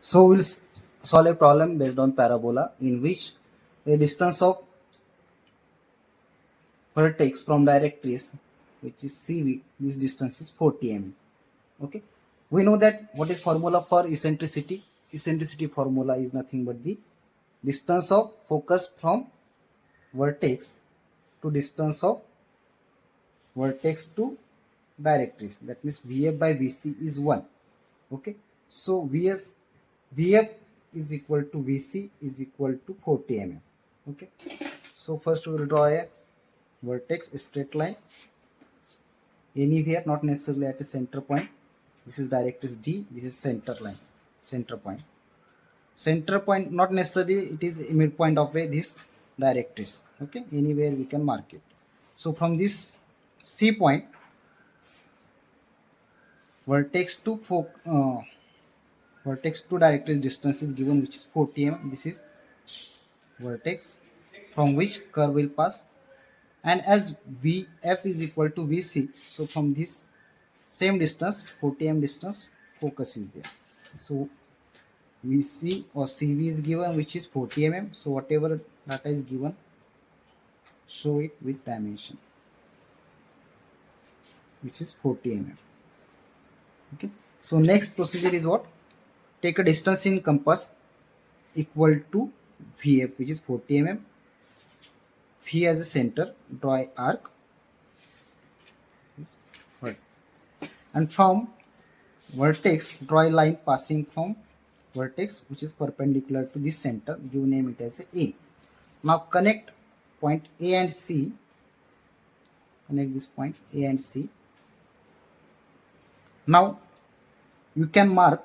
So we'll solve a problem based on parabola in which a distance of vertex from directrix, which is CV, this distance is 40 mm. Okay. We know that what is formula for eccentricity? Eccentricity formula is nothing but the distance of focus from vertex to distance of vertex to directrix. That means VF by VC is 1. Okay. So VF is equal to VC is equal to 40 mm. Okay. So first we will draw a vertex, a straight line anywhere, not necessarily at a center point. This is directrix D, this is center line, center point. Center point, not necessarily it is a midpoint of this directrix. Okay, anywhere we can mark it. So from this C point, vertex to directrix distance is given, which is 40 mm. This is vertex from which curve will pass, and as VF is equal to VC, so from this same distance, 40 mm distance, focus is there. So VC or CV is given, which is 40 mm. So whatever data is given, show it with dimension, which is 40 mm. Okay. So next procedure is what? Take a distance in compass equal to VF, which is 40 mm. V as a center, draw an arc, and from vertex, draw a line passing from vertex which is perpendicular to this center. You name it as A. Now connect point A and C. Connect this point A and C. Now you can mark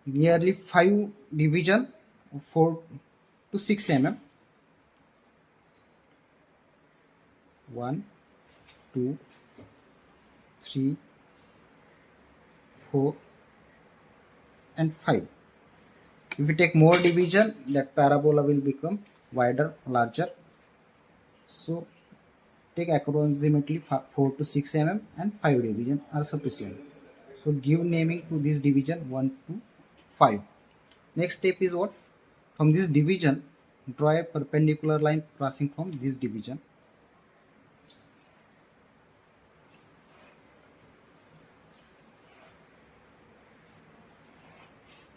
nearly 5 division of 4 to 6 mm. 1, 2, 3, 4 and 5. If you take more division, that parabola will become wider, larger. So take approximately 4 to 6 mm and 5 division are sufficient. So give naming to this division 1 to 5. Next step is what? From this division, draw a perpendicular line passing from this division.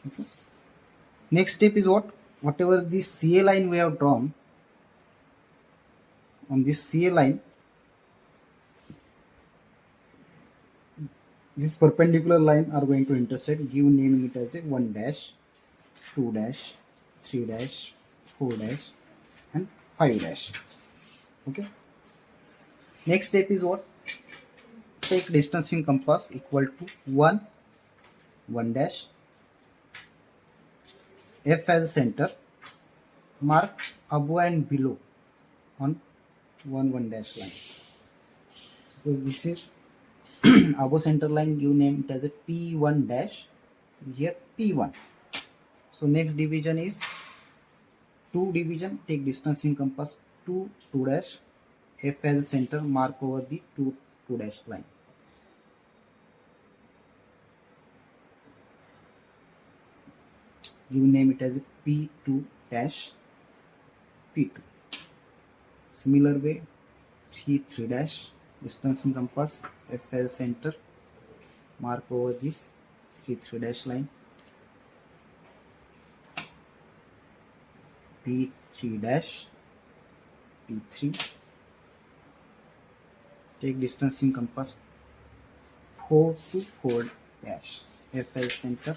Okay. Next step is what? Whatever this CA line we have drawn, on this CA line, this perpendicular line are going to intersect. Give naming it as a 1 dash, 2 dash, 3 dash, 4 dash and 5 dash. Okay. Next step is what? Take distance in compass equal to 1 dash, F as center, mark above and below on 1 dash line. Suppose this is above center line, you name it as a P1 dash, here P1. So next division is 2 division, take distance in compass 2 dash, F as center, mark over the 2 dash line. You name it as a P2 dash, P2. Similar way, 3 dash, distance in compass, F as center, mark over this 3 dash line. P3 dash, P3. Take distance in compass 4 to 4 dash, F as center,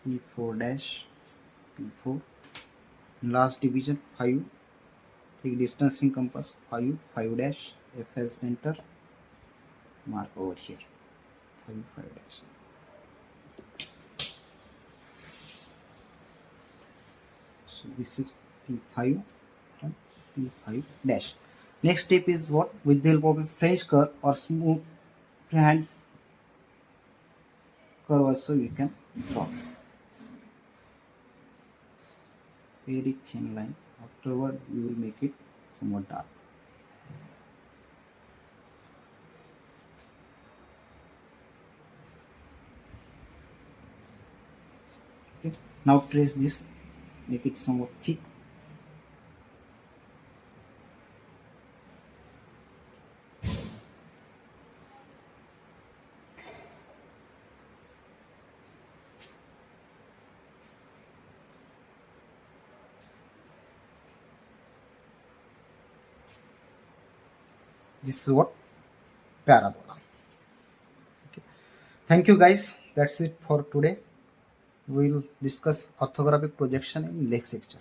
P4 dash, P4. Last division 5. Take distance in compass 5 dash, F as center, mark over here 5 dash. So this is P5 and P5 dash. Next step is what? With the help of a French curve or smooth hand curve also you can draw. Very thin line. Afterward we will make it somewhat dark. Okay. Now trace this, make it somewhat thick. This is what parabola. Okay. Thank you guys. That's it for today. We will discuss orthographic projection in next lecture.